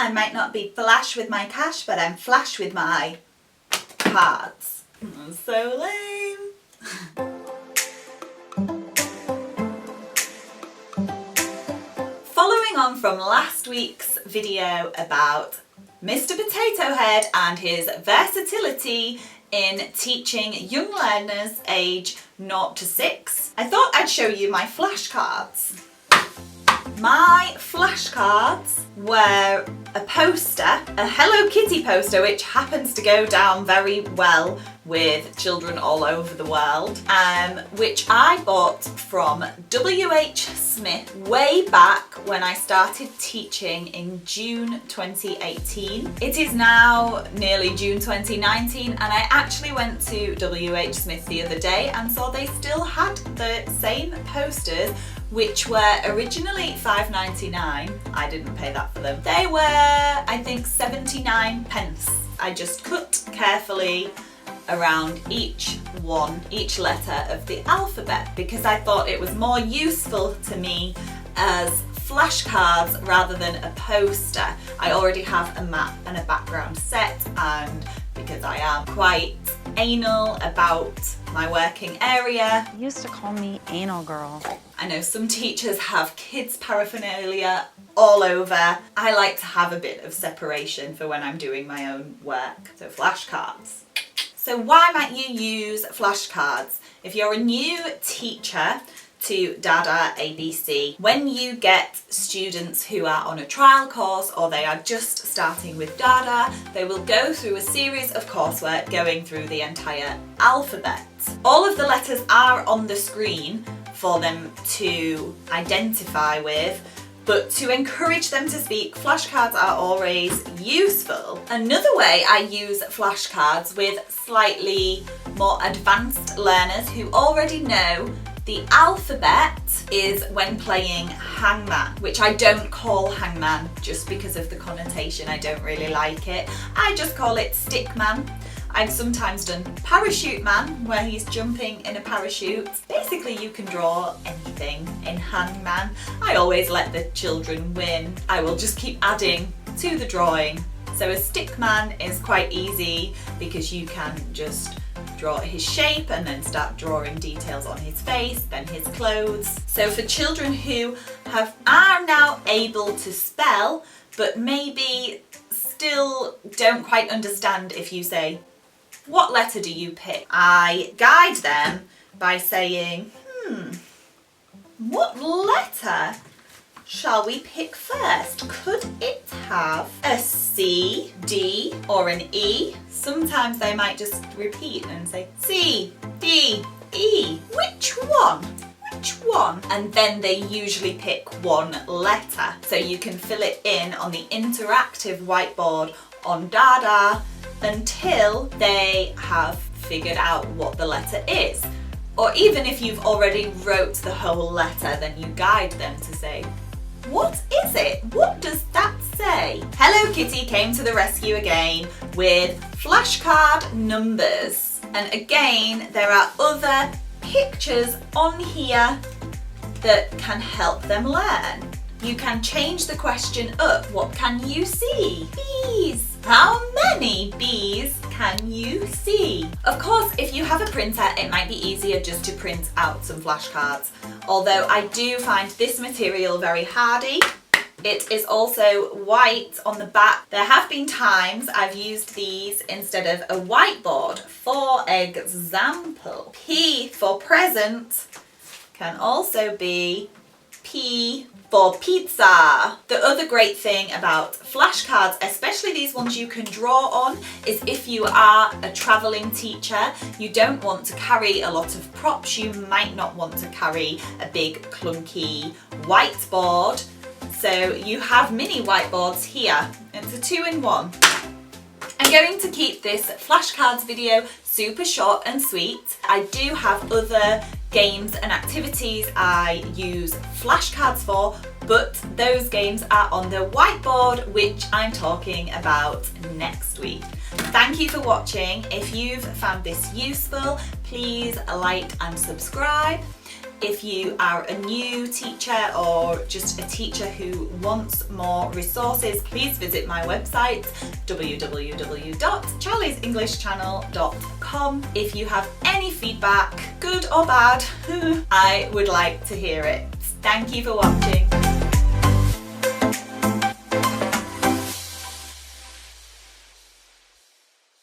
I might not be flash with my cash, but I'm flash with my cards. So lame. Following on from last week's video about Mr. Potato Head and his versatility in teaching young learners age 0 to 6, I thought I'd show you my flashcards. My flashcards were a poster, a Hello Kitty poster, which happens to go down very well with children all over the world, which I bought from W.H. Smith way back when I started teaching in June 2018. It is now nearly June 2019, and I actually went to W.H. Smith the other day and saw they still had the same posters, which were originally $5.99. I didn't pay that for them. They were, I think, 79 pence. I just cut carefully around each letter of the alphabet, because I thought it was more useful to me as flashcards rather than a poster. I already have a map and a background set, and because I am quite anal about my working area. You used to call me anal girl. I know some teachers have kids paraphernalia all over. I like to have a bit of separation for when I'm doing my own work. So flashcards. So why might you use flashcards? If you're a new teacher to DaDa ABC, when you get students who are on a trial course or they are just starting with DaDa, they will go through a series of coursework going through the entire alphabet. All of the letters are on the screen for them to identify with, but to encourage them to speak, flashcards are always useful. Another way I use flashcards with slightly more advanced learners who already know the alphabet is when playing hangman, which I don't call hangman just because of the connotation. I don't really like it. I just call it stickman. I've sometimes done parachute man, where he's jumping in a parachute. Basically, you can draw anything in hangman. I always let the children win. I will just keep adding to the drawing. So a stickman is quite easy because you can just draw his shape and then start drawing details on his face, then his clothes. So for children who are now able to spell, but maybe still don't quite understand if you say, what letter do you pick? I guide them by saying, what letter shall we pick first? Could it have a C, D, or an E? Sometimes they might just repeat and say C, D, E. Which one? Which one? And then they usually pick one letter. So you can fill it in on the interactive whiteboard on DaDa until they have figured out what the letter is. Or even if you've already wrote the whole letter, then you guide them to say, what is it? What does that say? Hello Kitty came to the rescue again with flashcard numbers. And again, there are other pictures on here that can help them learn. You can change the question up. What can you see? Bees. How many bees can you see? Of course, if you have a printer, it might be easier just to print out some flashcards. Although I do find this material very hardy. It is also white on the back. There have been times I've used these instead of a whiteboard. For example, P for present can also be P for pizza. The other great thing about flashcards, especially these ones you can draw on, is if you are a traveling teacher, you don't want to carry a lot of props. You might not want to carry a big clunky whiteboard. So you have mini whiteboards here. It's a 2-in-1. I'm going to keep this flashcards video super short and sweet. I do have other games and activities I use flashcards for, but those games are on the whiteboard, which I'm talking about next week. Thank you for watching. If you've found this useful, please like and subscribe. If you are a new teacher or just a teacher who wants more resources, please visit my website www.charliesenglishchannel.com. If you have any feedback, good or bad, I would like to hear it. Thank you for watching.